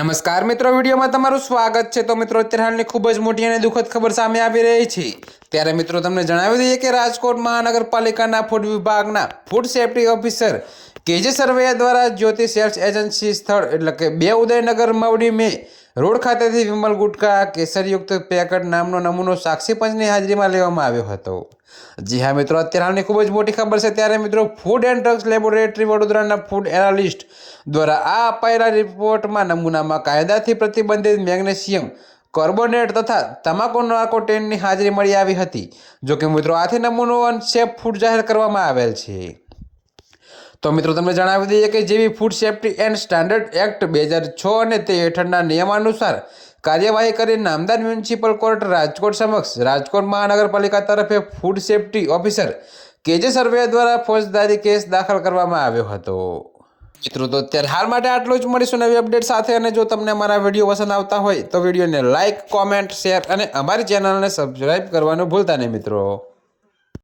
નમસ્કાર મિત્રો, વિડીયોમાં તમારું સ્વાગત છે। તો મિત્રો, અત્યારે હાલની ખૂબ જ મોટી અને દુઃખદ ખબર સામે આવી રહી છે। ત્યારે મિત્રો તમને જણાવી દઈએ કે રાજકોટ મહાનગરપાલિકાના ફૂડ વિભાગના ફૂડ સેફ્ટી ઓફિસર કેજે સરવૈયા દ્વારા જ્યોતિ સેલ્સ એજન્સી સ્થળ એટલે કે 2 ઉદયનગર મવડી મે રોડ ખાતેથી વિમલ ગુટકા કેસરયુક્ત પેકેટ નામનો નમૂનો સાક્ષી પંચની હાજરીમાં લેવામાં આવ્યો હતો। જી હા મિત્રો, અત્યારે હાલની ખૂબ જ મોટી ખબર છે। ત્યારે મિત્રો, ફૂડ એન્ડ ડ્રગ્સ લેબોરેટરી વડોદરાના ફૂડ એનાલિસ્ટ દ્વારા આ અપાયેલા રિપોર્ટમાં નમૂનામાં કાયદાથી પ્રતિબંધિત મેગ્નેશિયમ કાર્બોનેટ તથા તમાકુ નાર્કોટિનની હાજરી મળી આવી હતી। જોકે મિત્રો, આથી નમૂનો અનસેફ ફૂડ જાહેર કરવામાં આવેલ છે। તો મિત્રો, તમને જણાવી દઈએ કે જેવી food safety and standard act 2006 અને તે હેઠળના નિયમાનુસાર કાર્યવાહી કરી નામદાર મ્યુનિસિપલ કોર્ટ રાજકોટ સમક્ષ રાજકોટ મહાનગરપાલિકા તરફે ફૂડ સેફ્ટી ઓફિસર કેજે સરવૈયા દ્વારા ફોજદારી કેસ દાખલ કરવામાં આવ્યો હતો। મિત્રો, તો અત્યારે હાલ માટે આટલું જ। મળીશું નવી અપડેટ સાથે। અને જો તમને અમારા વિડીયો પસંદ આવતા હોય તો વિડીયોને લાઇક, કોમેન્ટ, શેર અને અમારી ચેનલને સબસ્ક્રાઈબ કરવાનું ભૂલતા નહીં મિત્રો।